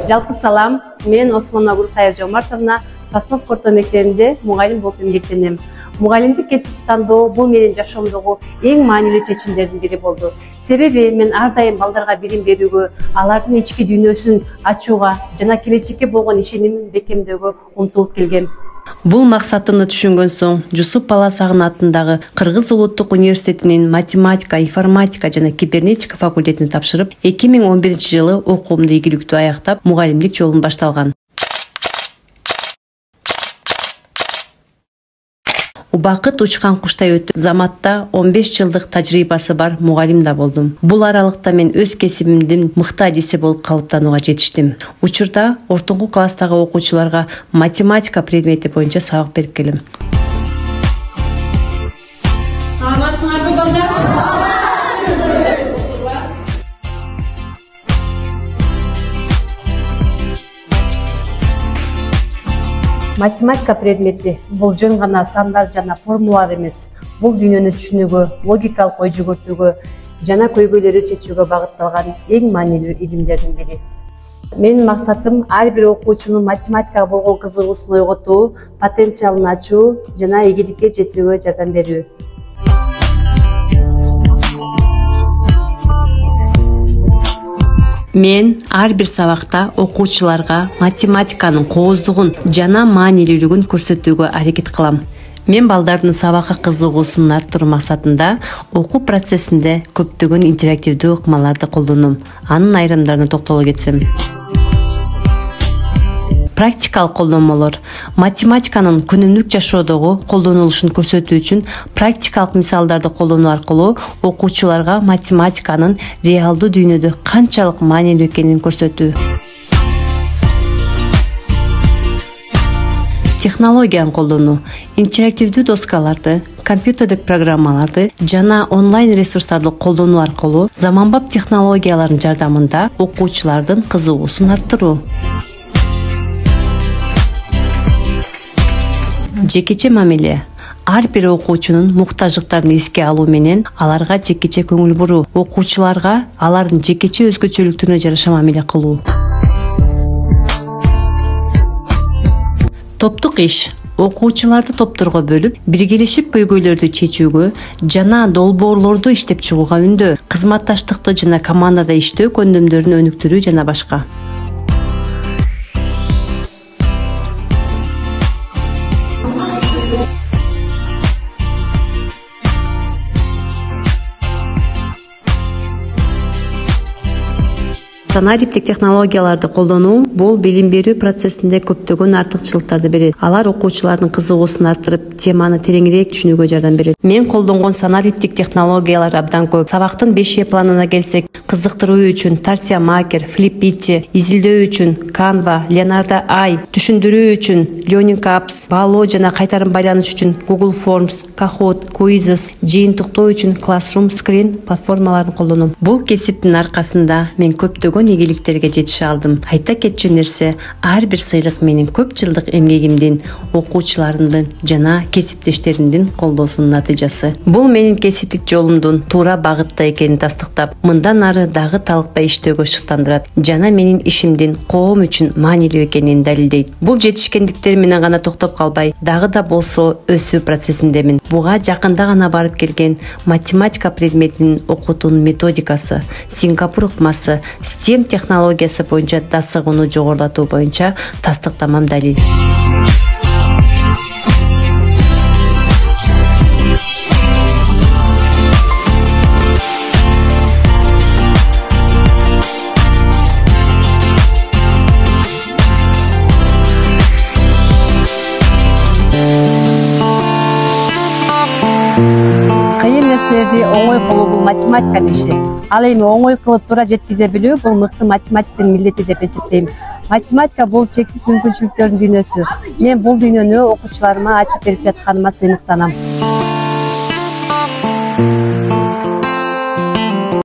Жалпы салам, мен Осмоногур Кайыр Жомартовна Сосновка орто мектебинде мугалим болуп эмгектенем. Мугалимдик кесипти тандоо бул менин жашоомдогу эң маанилүү чечимдердин бири болду. Себеби мен ар дайым балдарга билим берүүгө, алардын ички дүйнөсүн ачууга жана келечекке болгон ишенимин бекемдөөгө умтулуп келгем. Бул максатымды түшүнгөн соң Жусуп Баласагын атындагы Кыргыз Улуттук университетинин математика, информатика жана кибернетика факультетине тапшырып, 2011-жылы окуумду ийгиликтүү аяктап, мугалимдик жолун башталган. Убакыт учкан куштай өтүп, Заматта 15 жылдык тажрыйбасы бар мугалим да болдум. Бул аралыкта мен өз кесибимдин мыкты адиси болуп калыптанууга жетиштим. Учурда ортоңку класстагы окуучуларга математика предмети боюнча сабак берип келем. Математика предмети бул жөн гана сандар жана формулалар эмес. Бул дүйнөнү түшүнүүгө, логикалык ой жүгүртүүгө жана көйгөйлөрдү чечүүгө багытталган эң маанилүү илимдердин бири. Менин максатым ар бир окуучунун математикага болгон кызыгуусун ойготуу, потенциалын ачуу жана ийгиликке жетүүгө жардам берүү. Мен ар бир сабакта окуучуларга математиканын кооздугун жана маанилүүлүгүн көрсөтүүгө аракет кылам. Мен балдардын сабакка кызыгуусун арттыруу максатында окуу процессинде көптөгөн интерактивдүү ыкмаларды колдоном. Анын айрымдарына токтоло кетсем. Практикалык колдонмолор. Математиканын күнүмдүк жашоодогу колдонулушун көрсөтүү үчүн практикалык мисалдарды колдонуу аркылуу окуучуларга математиканын реалдуу дүйнөдө канчалык маанилүү экенин көрсөтүү. Технологияны колдонуу. Интерактивдүү доскаларды, компьютердик программаларды жана онлайн ресурстарды колдонуу аркылуу заманбап технологиялардын жардамында окуучулардын кызыгуусун арттыруу. Жекече мамиле. Ар бир окуучунун муктаждыктарын эске алуу менен аларга жекече көңүл буруу, окуучуларга алардын жекече өзгөчөлүктөрүнө жараша мамиле кылуу. Топтук иш. Окуучуларды топторго бөлүп, биргелешип көйгөйлөрдү чечүүгө жана долбоорлорду иштеп чыгууга үндөө, кызматташтыкты жана командада иштөө көндөмдөрүн өнүктүрүү жана башка. Санариптик технологияларды колдонуу бул билим берүү процессинде көптөгөн артыкчылыктарды берет. Алар окуучулардын кызыгуусун арттырып, теманы тереңирээк түшүнүүгө жардам берет. Мен колдонгон санариптик технологиялар абдан көп. Сабактын 5 планына келсек, кызыктыруу үчүн Tarsia Maker, Flipiti, изилдөө үчүн Canva, Leonardo AI, түшүндүрүү үчүн Learning Apps, баалоо жана кайтарым байланыш үчүн Google Forms, Kahoot, Quizzes, жыйынтыктоо үчүн Classroom, Screen платформаларын колдоном. Бул кесиптин аркасында мен көптөгөн ийгиликтерге жетише алдым. Айта кетчү нерсе, ар бир сыйлык менин көп жылдык эмгегимдин, окуучуларымдын жана кесиптештеримдин колдоосунун натыйжасы. Бул менин кесиптик жолумдун туура багытта экенин тастыктап, мындан ары дагы талыкпай иштөөгө шыктандырат жана менин ишимдин коом үчүн маанилүү экенин далилдейт. Бул жетишкендиктер менен гана токтоп калбай, дагы да болсо өсүү процессиндемин. Буга жакында гана барып келген математика предметинин окутуунун методикасы, Сингапур ыкмасы, STEM технологиясы боюнча дасыгууну жогорулатуу боюнча тастыктамам далил. Оңой кылуу бул математиканын иши. Ал эми оңой кылып туура жеткизе билүү бул мыкты математиктин милдети деп эсептейм. Математика бул чексиз мүмкүнчүлүктөрдүн дүйнөсү. Мен бул дүйнөнү окуучуларыма ачып берип жатканыма сыймыктанам.